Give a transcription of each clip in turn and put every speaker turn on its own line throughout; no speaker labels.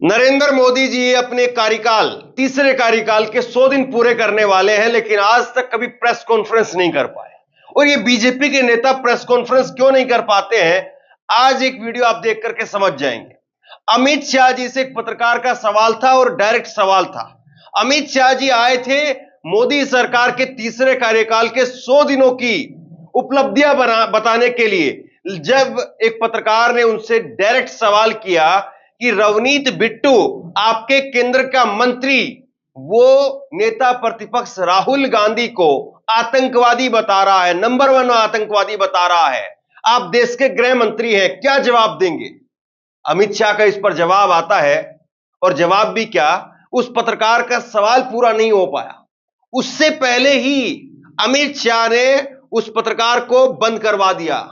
नरेंद्र मोदी जी अपने कार्यकाल तीसरे कार्यकाल के 100 दिन पूरे करने वाले हैं, लेकिन आज तक कभी प्रेस कॉन्फ्रेंस नहीं कर पाए। और ये बीजेपी के नेता प्रेस कॉन्फ्रेंस क्यों नहीं कर पाते हैं, आज एक वीडियो आप देख करके समझ जाएंगे। अमित शाह जी से एक पत्रकार का सवाल था और डायरेक्ट सवाल था। अमित शाह जी आए थे मोदी सरकार के तीसरे कार्यकाल के 100 दिनों की उपलब्धियां बताने के लिए। जब एक पत्रकार ने उनसे डायरेक्ट सवाल किया कि रवनीत बिट्टू आपके केंद्र का मंत्री वो नेता प्रतिपक्ष राहुल गांधी को आतंकवादी बता रहा है, नंबर 1 आतंकवादी बता रहा है, आप देश के गृह मंत्री हैं, क्या जवाब देंगे? अमित शाह का इस पर जवाब आता है, और जवाब भी क्या, उस पत्रकार का सवाल पूरा नहीं हो पाया। उससे पहले ही अमित शाह ने उस पत्रकार को बंद करवा दिया।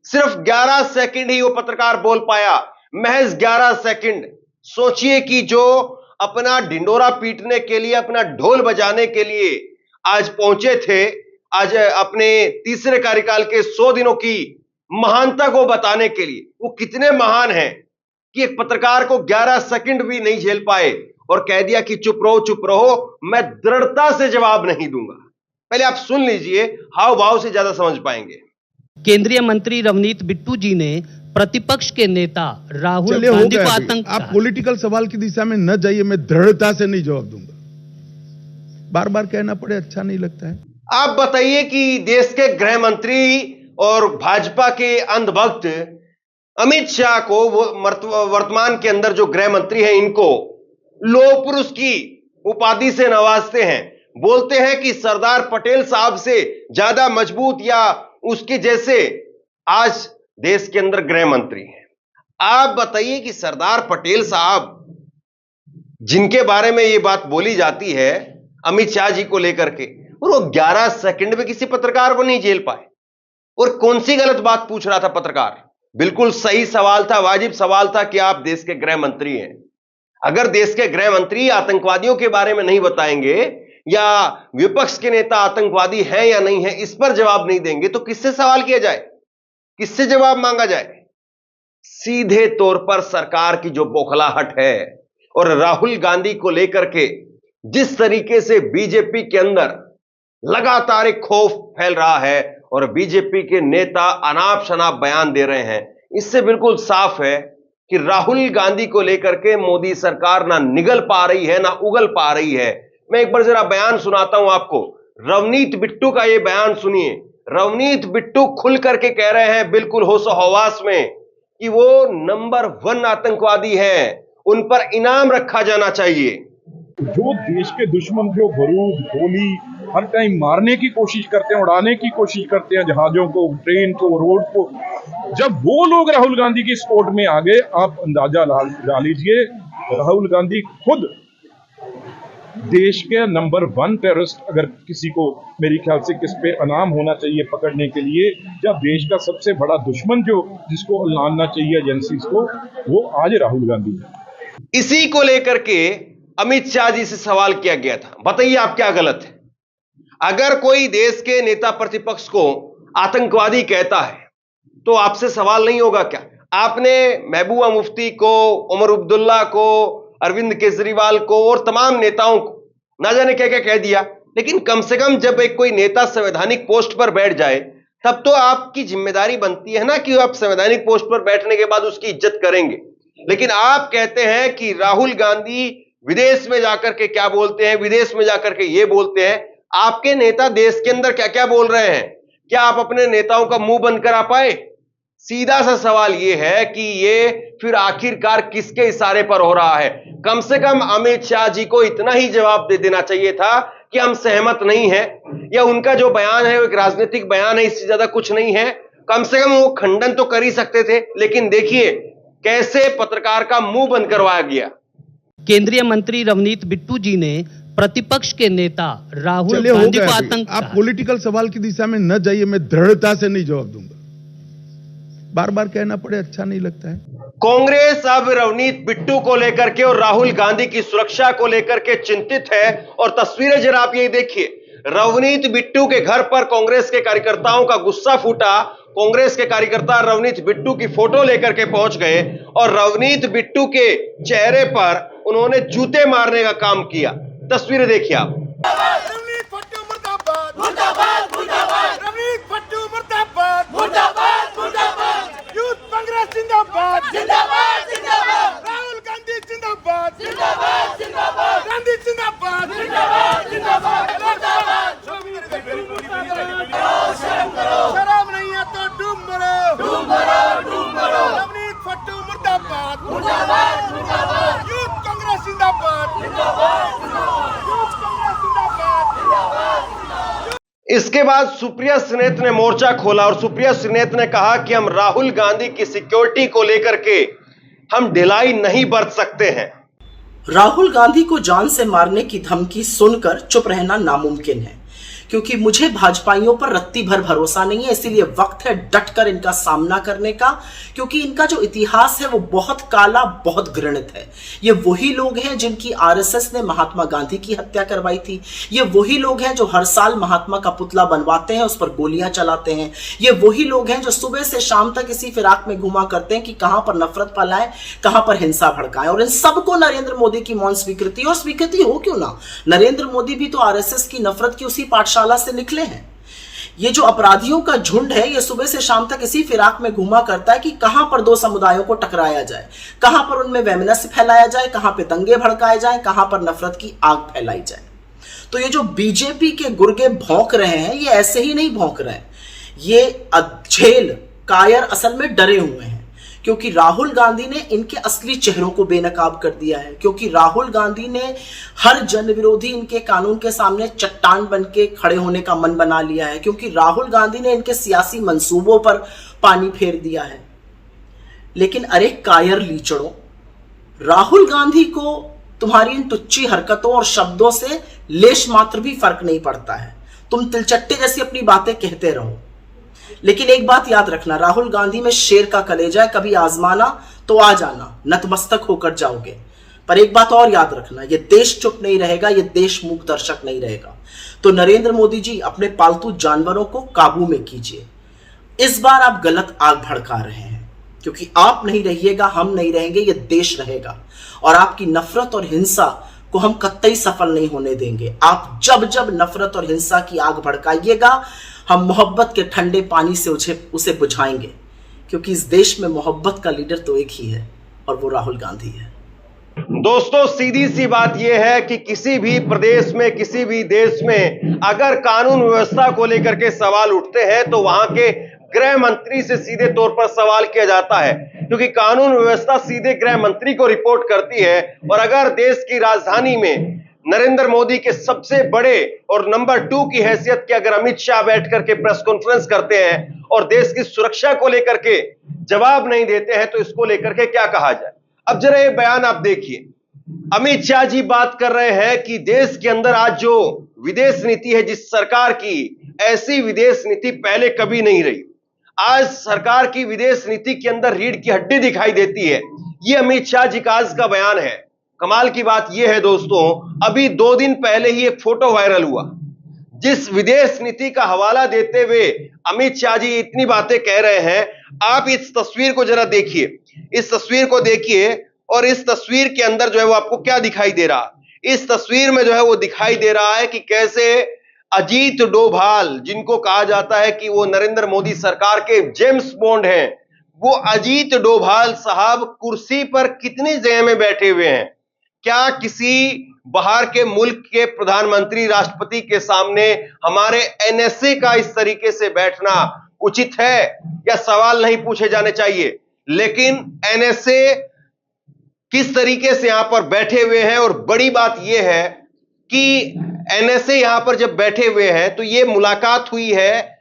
सिर्फ 11 सेकंड ही वो पत्रकार बोल पाया, महज 11 सेकंड। सोचिए कि जो अपना ढिंडोरा पीटने के लिए, अपना ढोल बजाने के लिए आज पहुंचे थे, आज अपने तीसरे कार्यकाल के 100 दिनों की महानता को बताने के लिए, वो कितने महान हैं कि एक पत्रकार को 11 सेकंड भी नहीं झेल पाए और कह दिया कि चुप रहो, मैं दृढ़ता से जवाब नहीं दूंगा। पहले आप सुन लीजिए, हाव भाव से ज्यादा समझ पाएंगे।
केंद्रीय मंत्री रवनीत बिट्टू जी ने प्रतिपक्ष के नेता राहुल गांधी को आतंक।
आप पॉलिटिकल सवाल की दिशा में न जाइए, मैं दृढ़ता से नहीं जवाब दूंगा। बार बार कहना पड़े अच्छा नहीं लगता है।
आप बताइए कि देश के गृह मंत्री और भाजपा के अंधभक्त अमित शाह को वो वर्तमान के अंदर जो गृह मंत्री हैं, इनको लौह पुरुष की उपाधि से नवाजते हैं, बोलते हैं कि सरदार पटेल साहब से ज्यादा मजबूत या उसके जैसे आज देश के अंदर गृह मंत्री हैं। आप बताइए कि सरदार पटेल साहब जिनके बारे में ये बात बोली जाती है अमित शाह जी को लेकर के, और वो 11 सेकंड में किसी पत्रकार को नहीं झेल पाए। और कौन सी गलत बात पूछ रहा था पत्रकार? बिल्कुल सही सवाल था, वाजिब सवाल था कि आप देश के गृह मंत्री हैं। अगर देश के गृह मंत्री आतंकवादियों के बारे में नहीं बताएंगे या विपक्ष के नेता आतंकवादी हैं या नहीं है, इस पर जवाब नहीं देंगे, तो किससे सवाल किया जाए, किससे जवाब मांगा जाए? सीधे तौर पर सरकार की जो बौखलाहट है और राहुल गांधी को लेकर के जिस तरीके से बीजेपी के अंदर लगातार एक खौफ फैल रहा है और बीजेपी के नेता अनाप शनाप बयान दे रहे हैं, इससे बिल्कुल साफ है कि राहुल गांधी को लेकर के मोदी सरकार ना निगल पा रही है ना उगल पा रही है। मैं एक बार जरा बयान सुनाता हूं आपको, रवनीत बिट्टू का यह बयान सुनिए। रवनीत बिट्टू खुल करके कह रहे हैं बिल्कुल होशो हवास में कि वो नंबर 1 आतंकवादी है, उन पर इनाम रखा जाना चाहिए।
जो देश के दुश्मन जो बारूद गोली हर टाइम मारने की कोशिश करते हैं, उड़ाने की कोशिश करते हैं, जहाजों को, ट्रेन को, रोड को, जब वो लोग राहुल गांधी की सपोर्ट में आ गए, आप अंदाजा लगा लीजिए, राहुल गांधी खुद देश के नंबर 1 टेररिस्ट, अगर किसी को मेरे ख्याल से किस पे इनाम होना चाहिए पकड़ने के लिए, जब देश का सबसे बड़ा दुश्मन जो जिसको लाना चाहिए एजेंसीज को, वो आज राहुल गांधी है।
इसी को लेकर के अमित शाह जी से सवाल किया गया था, बताइए आप क्या गलत है? अगर कोई देश के नेता प्रतिपक्ष को आतंकवादी कहता है तो आपसे सवाल नहीं होगा क्या? आपने महबूबा मुफ्ती को, उमर अब्दुल्ला को, अरविंद केजरीवाल को और तमाम नेताओं को ना जाने क्या क्या कह दिया, लेकिन कम से कम जब एक कोई नेता संवैधानिक पोस्ट पर बैठ जाए तब तो आपकी जिम्मेदारी बनती है ना कि आप संवैधानिक पोस्ट पर बैठने के बाद उसकी इज्जत करेंगे। लेकिन आप कहते हैं कि राहुल गांधी विदेश में जाकर के क्या बोलते हैं, विदेश में जाकर के ये बोलते हैं। आपके नेता देश के अंदर क्या क्या बोल रहे हैं, क्या आप अपने नेताओं का मुंह बंद करा पाए? सीधा सा सवाल यह है कि ये फिर आखिरकार किसके इशारे पर हो रहा है? कम से कम अमित शाह जी को इतना ही जवाब दे देना चाहिए था कि हम सहमत नहीं हैं, या उनका जो बयान है वो एक राजनीतिक बयान है, इससे ज्यादा कुछ नहीं है। कम से कम वो खंडन तो कर ही सकते थे, लेकिन देखिए कैसे पत्रकार का मुंह बंद करवाया गया।
केंद्रीय मंत्री रवनीत बिट्टू जी ने प्रतिपक्ष के नेता राहुल गांधी को आतंक।
आप पॉलिटिकल सवाल की दिशा में न जाइए, मैं दृढ़ता से नहीं जवाब दूंगा। बार बार कहना पड़े अच्छा नहीं लगता है।
कांग्रेस अब रवनीत बिट्टू को लेकर के और राहुल गांधी की सुरक्षा को लेकर के चिंतित है। और तस्वीरें जरा आप ये देखिए, रवनीत बिट्टू के घर पर कांग्रेस के कार्यकर्ताओं का गुस्सा फूटा। कांग्रेस के कार्यकर्ता रवनीत बिट्टू की फोटो लेकर के पहुंच गए और रवनीत बिट्टू के चेहरे पर उन्होंने जूते मारने का काम किया। तस्वीरें देखिए आप।
रवनीत बिट्टू मुर्दाबाद मुर्दाबाद मुर्दाबाद रवनीत बिट्टू मुर्दाबाद मुर्दाबाद मुर्दाबाद यूथ कांग्रेस जिंदाबाद जिंदाबाद जिंदाबाद राहुल गांधी जिंदाबाद जिंदाबाद जिंदाबाद गांधी जिंदाबाद जिंदाबाद जिंदाबाद शर्म नहीं है तो डूब मरो रवनीत बिट्टू मुर्दाबाद मुर्दाबाद मुर्दाबाद यूथ कांग्रेस जिंदाबाद जिंदाबाद यूथ कांग्रेस जिंदाबाद।
इसके बाद सुप्रिया सुनेत ने मोर्चा खोला और सुप्रिया सुनेत ने कहा कि हम राहुल गांधी की सिक्योरिटी को लेकर के हम ढिलाई नहीं बरत सकते हैं।
राहुल गांधी को जान से मारने की धमकी सुनकर चुप रहना नामुमकिन है, क्योंकि मुझे भाजपाइयों पर रत्ती भर भरोसा नहीं है। इसीलिए वक्त है डटकर इनका सामना करने का, क्योंकि इनका जो इतिहास है वो बहुत काला, बहुत घृणित है। ये वही लोग हैं जिनकी आरएसएस ने महात्मा गांधी की हत्या करवाई थी। ये वही लोग हैं जो हर साल महात्मा का पुतला बनवाते हैं, उस पर गोलियां चलाते हैं। ये वही लोग हैं जो सुबह से शाम तक इसी फिराक में घुमा करते हैं कि कहां पर नफरत फैलाएं, कहां पर हिंसा भड़काएं। और इन सबको नरेंद्र मोदी की मौन स्वीकृति, और स्वीकृति हो क्यों ना, नरेंद्र मोदी भी तो आरएसएस की नफरत की उसी पाठशाला से निकले हैं। ये जो अपराधियों का झुंड है, ये सुबह से शाम तक इसी फिराक में घुमा करता है कि कहां पर दो समुदायों को टकराया जाए, कहां पर उनमें वैमनस्य फैलाया जाए, कहां पे दंगे भड़काए जाए, कहां पर नफरत की आग फैलाई जाए। तो ये जो बीजेपी के गुर्गे भौंक रहे हैं, ये ऐसे ही नहीं भौंक रहे हैं, ये अधेल कायर असल में डरे हुए हैं, क्योंकि राहुल गांधी ने इनके असली चेहरों को बेनकाब कर दिया है। क्योंकि राहुल गांधी ने हर जन विरोधी इनके कानून के सामने चट्टान बन के खड़े होने का मन बना लिया है। क्योंकि राहुल गांधी ने इनके सियासी मंसूबों पर पानी फेर दिया है। लेकिन अरे कायर लीचड़ों, राहुल गांधी को तुम्हारी इन तुच्छी हरकतों और शब्दों से लेश मात्र भी फर्क नहीं पड़ता है। तुम तिलचट्टे जैसी अपनी बातें कहते रहो, लेकिन एक बात याद रखना, राहुल गांधी में शेर का कलेजा है। कभी आजमाना तो आ जाना, नतमस्तक होकर जाओगे। पर एक बात और याद रखना, ये देश चुप नहीं रहेगा, ये देश मूक दर्शक नहीं रहेगा। तो नरेंद्र मोदी जी, अपने पालतू जानवरों को काबू में कीजिए। इस बार आप गलत आग भड़का रहे हैं, क्योंकि आप नहीं रहिएगा, हम नहीं रहेंगे, ये देश रहेगा। और आपकी नफरत और हिंसा को हम कतई सफल नहीं होने देंगे। आप जब जब नफरत और हिंसा की आग भड़काइएगा, हम मोहब्बत के ठंडे पानी से उसे बुझाएंगे, क्योंकि इस देश में मोहब्बत का लीडर तो एक ही है, और वो राहुल गांधी है।
दोस्तों, सीधी सी बात यह है कि किसी भी प्रदेश में, किसी भी देश में अगर कानून व्यवस्था को लेकर के सवाल उठते हैं तो वहां के गृह मंत्री से सीधे तौर पर सवाल किया जाता है, क्योंकि कानून व्यवस्था सीधे गृह मंत्री को रिपोर्ट करती है। और अगर देश की राजधानी में नरेंद्र मोदी के सबसे बड़े और नंबर 2 की हैसियत के अगर अमित शाह बैठ करके प्रेस कॉन्फ्रेंस करते हैं और देश की सुरक्षा को लेकर के जवाब नहीं देते हैं, तो इसको लेकर के क्या कहा जाए। अब जरा ये बयान आप देखिए, अमित शाह जी बात कर रहे हैं कि देश के अंदर आज जो विदेश नीति है जिस सरकार की, ऐसी विदेश नीति पहले कभी नहीं रही। आज सरकार की विदेश नीति के अंदर रीढ़ की हड्डी दिखाई देती है। ये अमित शाह जी का आज का बयान है। कमाल की बात यह है दोस्तों, अभी 2 दिन पहले ही एक फोटो वायरल हुआ, जिस विदेश नीति का हवाला देते हुए अमित शाह जी इतनी बातें कह रहे हैं। आप इस तस्वीर को जरा देखिए, इस तस्वीर को देखिए, और इस तस्वीर के अंदर जो है वो आपको क्या दिखाई दे रहा। इस तस्वीर में जो है वो दिखाई दे रहा है कि कैसे अजीत डोभाल, जिनको कहा जाता है कि वो नरेंद्र मोदी सरकार के जेम्स बॉन्ड हैं, वो अजीत डोभाल साहब कुर्सी पर कितनी जगह में बैठे हुए हैं। क्या किसी बाहर के मुल्क के प्रधानमंत्री, राष्ट्रपति के सामने हमारे एनएसए का इस तरीके से बैठना उचित है, या सवाल नहीं पूछे जाने चाहिए। लेकिन एनएसए किस तरीके से यहां पर बैठे हुए हैं, और बड़ी बात यह है कि एनएसए यहां पर जब बैठे हुए हैं तो यह मुलाकात हुई है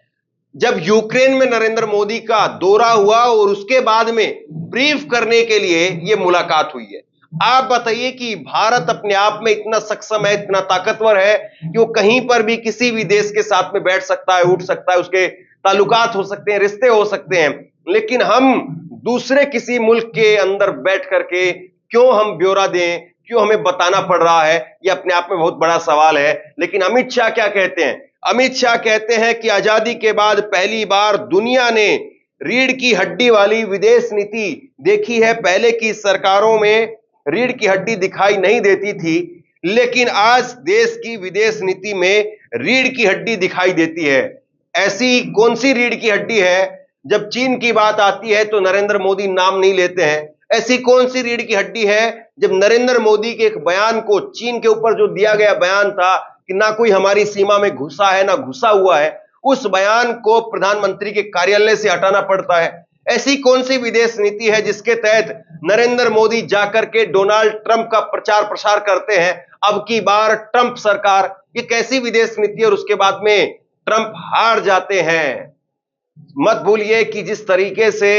जब यूक्रेन में नरेंद्र मोदी का दौरा हुआ, और उसके बाद में ब्रीफ करने के लिए यह मुलाकात हुई है। आप बताइए कि भारत अपने आप में इतना सक्षम है, इतना ताकतवर है कि वो कहीं पर भी किसी भी देश के साथ में बैठ सकता है, उठ सकता है, उसके ताल्लुकात हो सकते हैं, रिश्ते हो सकते हैं। लेकिन हम दूसरे किसी मुल्क के अंदर बैठ करके क्यों हम ब्यौरा दें, क्यों हमें बताना पड़ रहा है, यह अपने आप में बहुत बड़ा सवाल है। लेकिन अमित शाह क्या कहते हैं? अमित शाह कहते हैं कि आजादी के बाद पहली बार दुनिया ने रीढ़ की हड्डी वाली विदेश नीति देखी है। पहले की सरकारों में रीढ़ की हड्डी दिखाई नहीं देती थी, लेकिन आज देश की विदेश नीति में रीढ़ की हड्डी दिखाई देती है। ऐसी कौन सी रीढ़ की हड्डी है? जब चीन की बात आती है तो नरेंद्र मोदी नाम नहीं लेते हैं। ऐसी कौन सी रीढ़ की हड्डी है जब नरेंद्र मोदी के एक बयान को, चीन के ऊपर जो दिया गया बयान था कि ना कोई हमारी सीमा में घुसा है ना घुसा हुआ है, उस बयान को प्रधानमंत्री के कार्यालय से हटाना पड़ता है? ऐसी कौन सी विदेश नीति है जिसके तहत नरेंद्र मोदी जाकर के डोनाल्ड ट्रंप का प्रचार प्रसार करते हैं, अब की बार ट्रंप सरकार? ये कैसी विदेश नीति? और उसके बाद में ट्रंप हार जाते हैं। मत भूलिए कि जिस तरीके से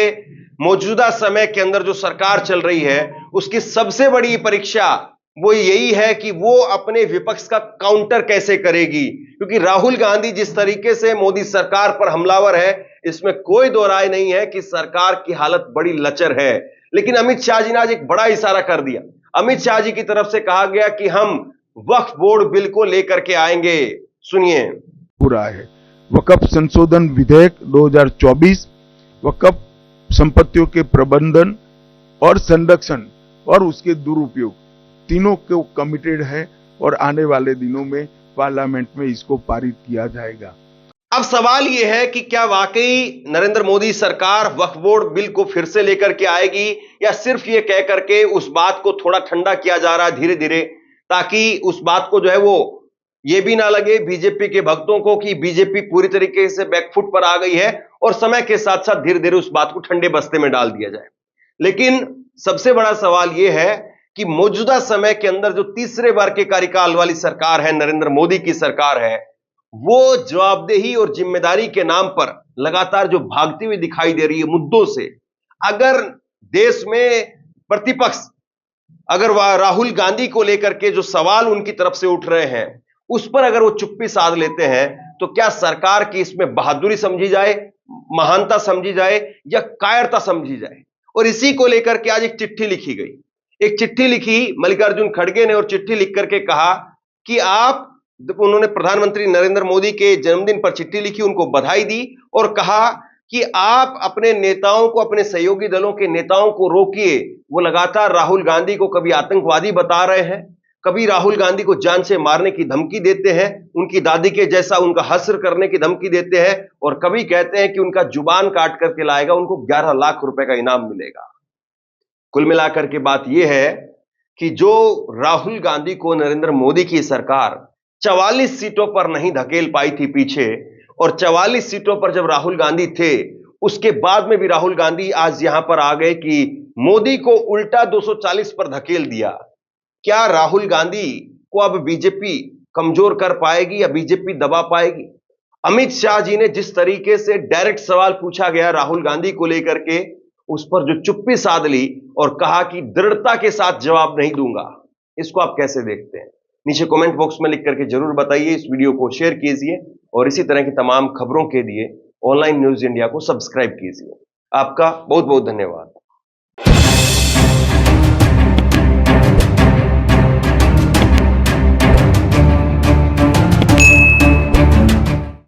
मौजूदा समय के अंदर जो सरकार चल रही है, उसकी सबसे बड़ी परीक्षा वो यही है कि वो अपने विपक्ष का काउंटर कैसे करेगी। क्योंकि राहुल गांधी जिस तरीके से मोदी सरकार पर हमलावर है, इसमें कोई दो राय नहीं है कि सरकार की हालत बड़ी लचर है। लेकिन अमित शाह जी ने आज एक बड़ा इशारा कर दिया। अमित शाह जी की तरफ से कहा गया कि हम वक्फ बोर्ड बिल को लेकर के आएंगे। सुनिए।
पूरा है वक्फ संशोधन विधेयक 2024 वक्फ संपत्तियों के प्रबंधन और संरक्षण और उसके दुरुपयोग तीनों को कमिटेड है और आने वाले दिनों में पार्लियामेंट में इसको पारित किया जाएगा।
अब सवाल यह है कि क्या वाकई नरेंद्र मोदी सरकार वक्फ बोर्ड बिल को फिर से लेकर के आएगी, या सिर्फ ये कह करके उस बात को थोड़ा ठंडा किया जा रहा है धीरे धीरे, ताकि उस बात को जो है वो ये भी ना लगे बीजेपी के भक्तों को कि बीजेपी पूरी तरीके से बैकफुट पर आ गई है, और समय के साथ साथ धीरे धीरे उस बात को ठंडे बस्ते में डाल दिया जाए। लेकिन सबसे बड़ा सवाल यह है कि मौजूदा समय के अंदर जो तीसरे बार के कार्यकाल वाली सरकार है, नरेंद्र मोदी की सरकार है, वो जवाबदेही और जिम्मेदारी के नाम पर लगातार जो भागती हुई दिखाई दे रही है मुद्दों से। अगर देश में प्रतिपक्ष, अगर राहुल गांधी को लेकर के जो सवाल उनकी तरफ से उठ रहे हैं, उस पर अगर वो चुप्पी साध लेते हैं, तो क्या सरकार की इसमें बहादुरी समझी जाए, महानता समझी जाए, या कायरता समझी जाए? और इसी को लेकर के आज एक चिट्ठी लिखी गई। एक चिट्ठी लिखी मल्लिकार्जुन खड़गे ने, और चिट्ठी लिख करके कहा कि उन्होंने प्रधानमंत्री नरेंद्र मोदी के जन्मदिन पर चिट्ठी लिखी, उनको बधाई दी और कहा कि आप अपने नेताओं को, अपने सहयोगी दलों के नेताओं को रोकिए। वो लगातार राहुल गांधी को कभी आतंकवादी बता रहे हैं, कभी राहुल गांधी को जान से मारने की धमकी देते हैं, उनकी दादी के जैसा उनका हस्र करने की धमकी देते हैं, और कभी कहते हैं कि उनका जुबान काट करके लाएगा उनको 11 लाख रुपए का इनाम मिलेगा। कुल मिलाकर के बात यह है कि जो राहुल गांधी को नरेंद्र मोदी की सरकार 44 सीटों पर नहीं धकेल पाई थी पीछे, और 44 सीटों पर जब राहुल गांधी थे, उसके बाद में भी राहुल गांधी आज यहां पर आ गए कि मोदी को उल्टा 240 पर धकेल दिया। क्या राहुल गांधी को अब बीजेपी कमजोर कर पाएगी या बीजेपी दबा पाएगी? अमित शाह जी ने जिस तरीके से डायरेक्ट सवाल पूछा गया राहुल गांधी को लेकर के, उस पर जो चुप्पी साध ली और कहा कि दृढ़ता के साथ जवाब नहीं दूंगा, इसको आप कैसे देखते हैं? नीचे कमेंट बॉक्स में लिख करके जरूर बताइए। इस वीडियो को शेयर कीजिए और इसी तरह की तमाम खबरों के लिए ऑनलाइन न्यूज इंडिया को सब्सक्राइब कीजिए। आपका बहुत बहुत धन्यवाद।